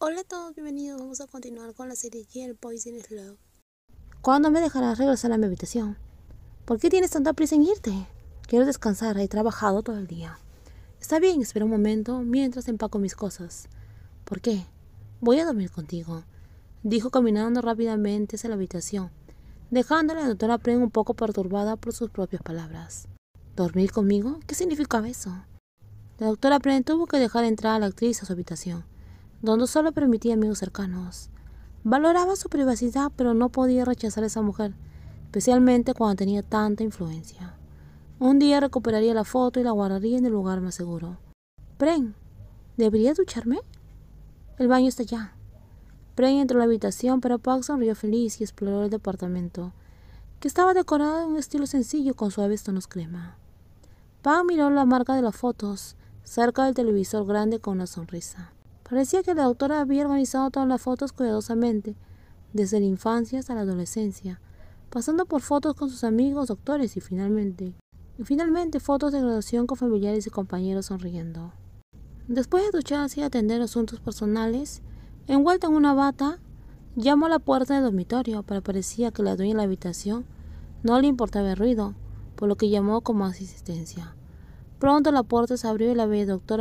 Hola a todos, bienvenidos. Vamos a continuar con la serie Kill Poison is Love. ¿Cuándo me dejarás regresar a mi habitación? ¿Por qué tienes tanta prisa en irte? Quiero descansar, he trabajado todo el día. Está bien, espera un momento mientras empaco mis cosas. ¿Por qué? Voy a dormir contigo, dijo caminando rápidamente hacia la habitación, dejando a la doctora Pren un poco perturbada por sus propias palabras. ¿Dormir conmigo? ¿Qué significaba eso? La doctora Pren tuvo que dejar entrar a la actriz a su habitación, donde solo permitía amigos cercanos. Valoraba su privacidad, pero no podía rechazar a esa mujer, especialmente cuando tenía tanta influencia. Un día recuperaría la foto y la guardaría en el lugar más seguro. Pren, ¿debería ducharme? El baño está allá. Pren entró a la habitación, pero Park sonrió feliz y exploró el departamento, que estaba decorado en un estilo sencillo con suaves tonos crema. Park miró la marca de las fotos, cerca del televisor grande con una sonrisa. Parecía que la doctora había organizado todas las fotos cuidadosamente, desde la infancia hasta la adolescencia, pasando por fotos con sus amigos doctores y finalmente fotos de graduación con familiares y compañeros sonriendo. Después de ducharse y atender asuntos personales, envuelta en una bata, llamó a la puerta del dormitorio, pero parecía que la dueña de la habitación no le importaba el ruido, por lo que llamó con más insistencia. Pronto la puerta se abrió y la bella doctora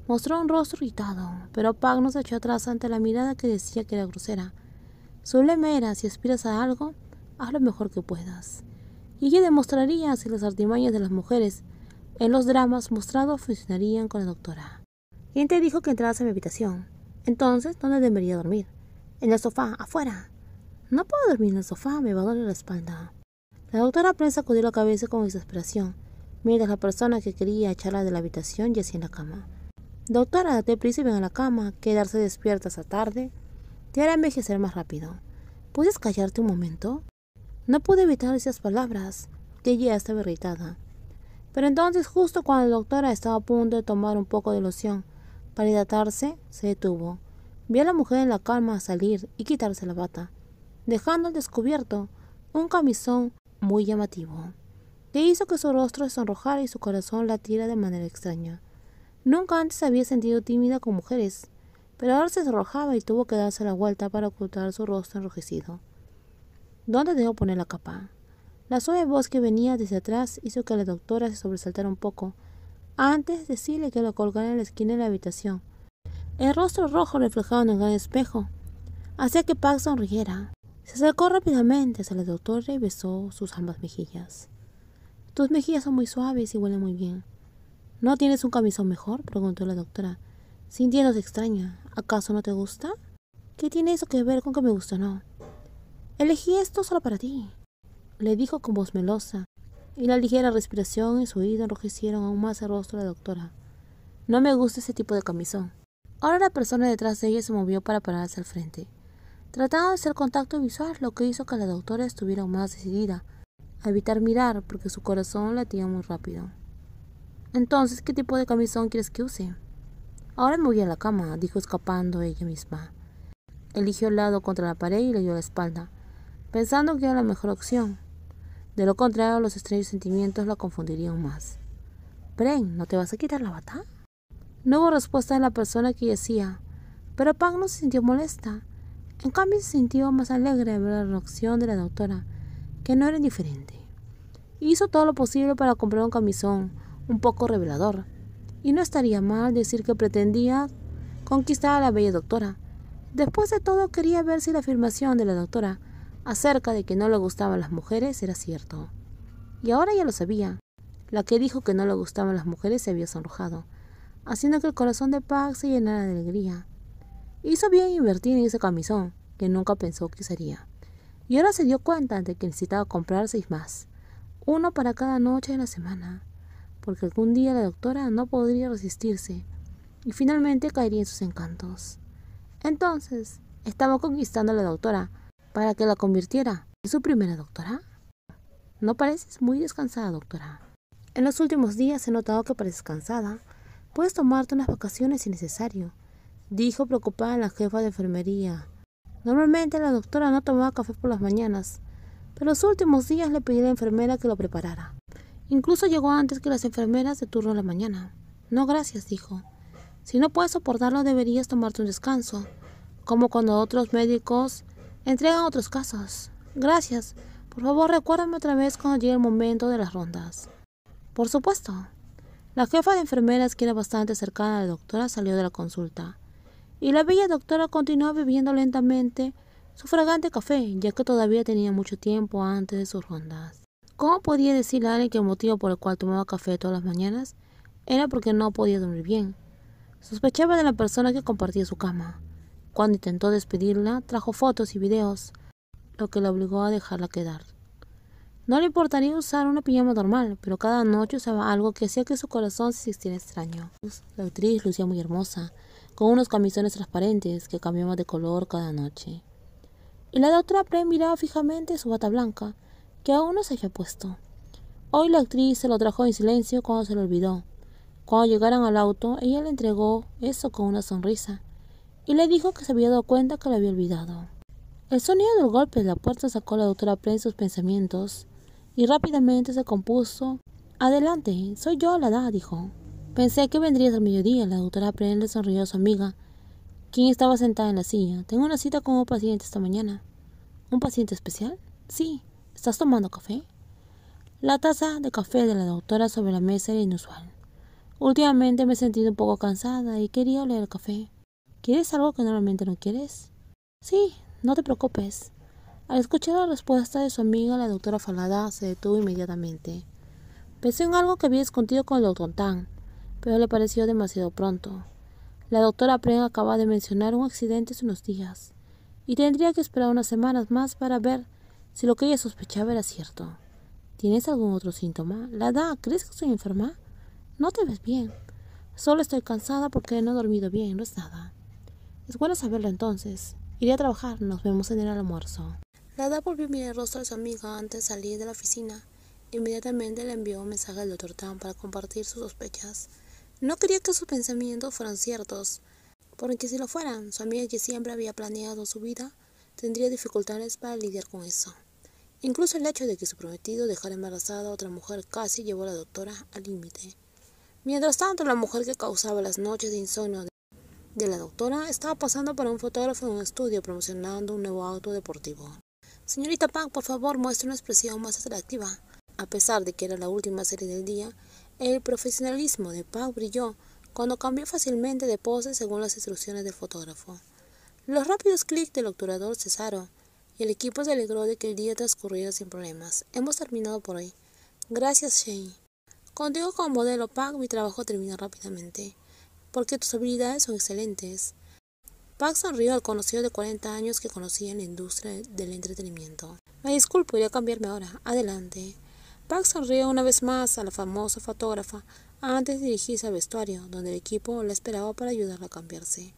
mostró un rostro irritado, pero Park no se echó atrás ante la mirada que decía que era grosera. Su lema era: si aspiras a algo, haz lo mejor que puedas. Y ella demostraría si las artimañas de las mujeres en los dramas mostrados funcionarían con la doctora. ¿Quién te dijo que entraras a mi habitación? Entonces, ¿dónde debería dormir? En el sofá, afuera. No puedo dormir en el sofá, me va a doler la espalda. La doctora Pren sacudió la cabeza con exasperación, mientras la persona que quería echarla de la habitación yacía en la cama. Doctora, date prisa y ven a la cama. Quedarse despierta hasta tarde te hará envejecer más rápido. ¿Puedes callarte un momento? No pude evitar esas palabras, que ella estaba irritada. Pero entonces, justo cuando la doctora estaba a punto de tomar un poco de loción para hidratarse, se detuvo. Vio a la mujer en la cama salir y quitarse la bata, dejando al descubierto un camisón muy llamativo, que hizo que su rostro se sonrojara y su corazón latiera de manera extraña. Nunca antes había sentido tímida con mujeres, pero ahora se sonrojaba y tuvo que darse la vuelta para ocultar su rostro enrojecido. ¿Dónde debo poner la capa? La suave voz que venía desde atrás hizo que la doctora se sobresaltara un poco, antes de decirle que lo colgara en la esquina de la habitación. El rostro rojo reflejado en el gran espejo hacía que Park sonriera. Se acercó rápidamente hacia la doctora y besó sus ambas mejillas. Tus mejillas son muy suaves y huelen muy bien. ¿No tienes un camisón mejor?, preguntó la doctora, sintiéndose extraña. ¿Acaso no te gusta? ¿Qué tiene eso que ver con que me gusta o no? Elegí esto solo para ti, le dijo con voz melosa, y la ligera respiración en su oído enrojecieron aún más el rostro de la doctora. No me gusta ese tipo de camisón. Ahora la persona detrás de ella se movió para pararse al frente, tratando de hacer contacto visual, lo que hizo que la doctora estuviera aún más decidida a evitar mirar porque su corazón latía muy rápido. Entonces, ¿qué tipo de camisón quieres que use? Ahora me voy a la cama, dijo escapando ella misma. Eligió el lado contra la pared y le dio la espalda, pensando que era la mejor opción. De lo contrario, los extraños sentimientos la confundirían más. Pren, ¿no te vas a quitar la bata? No hubo respuesta de la persona que yacía, pero Park no se sintió molesta. En cambio, se sintió más alegre de ver la reacción de la doctora, que no era indiferente. Hizo todo lo posible para comprar un camisón un poco revelador, y no estaría mal decir que pretendía conquistar a la bella doctora. Después de todo, quería ver si la afirmación de la doctora acerca de que no le gustaban las mujeres era cierto. Y ahora ya lo sabía. La que dijo que no le gustaban las mujeres se había sonrojado, haciendo que el corazón de Park se llenara de alegría. Hizo bien invertir en ese camisón, que nunca pensó que usaría. Y ahora se dio cuenta de que necesitaba comprar 6 más, uno para cada noche de la semana, porque algún día la doctora no podría resistirse y finalmente caería en sus encantos. Entonces, estaba conquistando a la doctora para que la convirtiera en su primera doctora. No pareces muy descansada, doctora. En los últimos días he notado que pareces cansada. Puedes tomarte unas vacaciones si necesario, dijo preocupada la jefa de enfermería. Normalmente la doctora no tomaba café por las mañanas, pero los últimos días le pedí a la enfermera que lo preparara. Incluso llegó antes que las enfermeras de turno en la mañana. No, gracias, dijo. Si no puedes soportarlo, deberías tomarte un descanso. como cuando otros médicos entregan otros casos. Gracias. Por favor, recuérdame otra vez cuando llegue el momento de las rondas. Por supuesto. La jefa de enfermeras, que era bastante cercana a la doctora, salió de la consulta. Y la bella doctora continuó bebiendo lentamente su fragante café, ya que todavía tenía mucho tiempo antes de sus rondas. ¿Cómo podía decirle a alguien que el motivo por el cual tomaba café todas las mañanas era porque no podía dormir bien? Sospechaba de la persona que compartía su cama. Cuando intentó despedirla, trajo fotos y videos, lo que la obligó a dejarla quedar. No le importaría usar una pijama normal, pero cada noche usaba algo que hacía que su corazón se sintiera extraño. La actriz lucía muy hermosa, con unos camisones transparentes que cambiaban de color cada noche. Y la doctora Prem miraba fijamente su bata blanca, que aún no se había puesto. Hoy la actriz se lo trajo en silencio cuando se lo olvidó. Cuando llegaron al auto, ella le entregó eso con una sonrisa, y le dijo que se había dado cuenta que lo había olvidado. El sonido del golpe de la puerta sacó a la doctora Prem sus pensamientos, y rápidamente se compuso. Adelante, soy yo, Lada, dijo. Pensé que vendrías al mediodía. La doctora Prem le sonrió a su amiga, quien estaba sentada en la silla. Tengo una cita con un paciente esta mañana. ¿Un paciente especial? Sí. ¿Estás tomando café? La taza de café de la doctora sobre la mesa era inusual. Últimamente me he sentido un poco cansada y quería oler el café. ¿Quieres algo que normalmente no quieres? Sí, no te preocupes. Al escuchar la respuesta de su amiga, la doctora Falada se detuvo inmediatamente. Pensé en algo que había discutido con el doctor Tan, pero le pareció demasiado pronto. La doctora Prem acaba de mencionar un accidente hace unos días, y tendría que esperar unas semanas más para ver si lo que ella sospechaba era cierto. ¿Tienes algún otro síntoma? Lada, ¿crees que estoy enferma? No te ves bien. Solo estoy cansada porque no he dormido bien, no es nada. Es bueno saberlo entonces. Iré a trabajar, nos vemos en el almuerzo. Lada volvió a mirar el rostro de su amiga antes de salir de la oficina. Inmediatamente le envió un mensaje al Dr. Tan para compartir sus sospechas. No quería que sus pensamientos fueran ciertos, porque si lo fueran, su amiga, que siempre había planeado su vida, tendría dificultades para lidiar con eso. Incluso el hecho de que su prometido dejara embarazada a otra mujer casi llevó a la doctora al límite. Mientras tanto, la mujer que causaba las noches de insomnio de la doctora estaba pasando por un fotógrafo en un estudio promocionando un nuevo auto deportivo. Señorita Park, por favor, muestre una expresión más atractiva. A pesar de que era la última serie del día, el profesionalismo de Park brilló cuando cambió fácilmente de pose según las instrucciones del fotógrafo. Los rápidos clics del obturador cesaron y el equipo se alegró de que el día transcurriera sin problemas. Hemos terminado por hoy. Gracias, Shane. Contigo como modelo Park, mi trabajo termina rápidamente, porque tus habilidades son excelentes. Park sonrió al conocido de 40 años que conocía en la industria del entretenimiento. Me disculpo, iré a cambiarme ahora. Adelante. Park sonrió una vez más a la famosa fotógrafa antes de dirigirse al vestuario, donde el equipo la esperaba para ayudarla a cambiarse.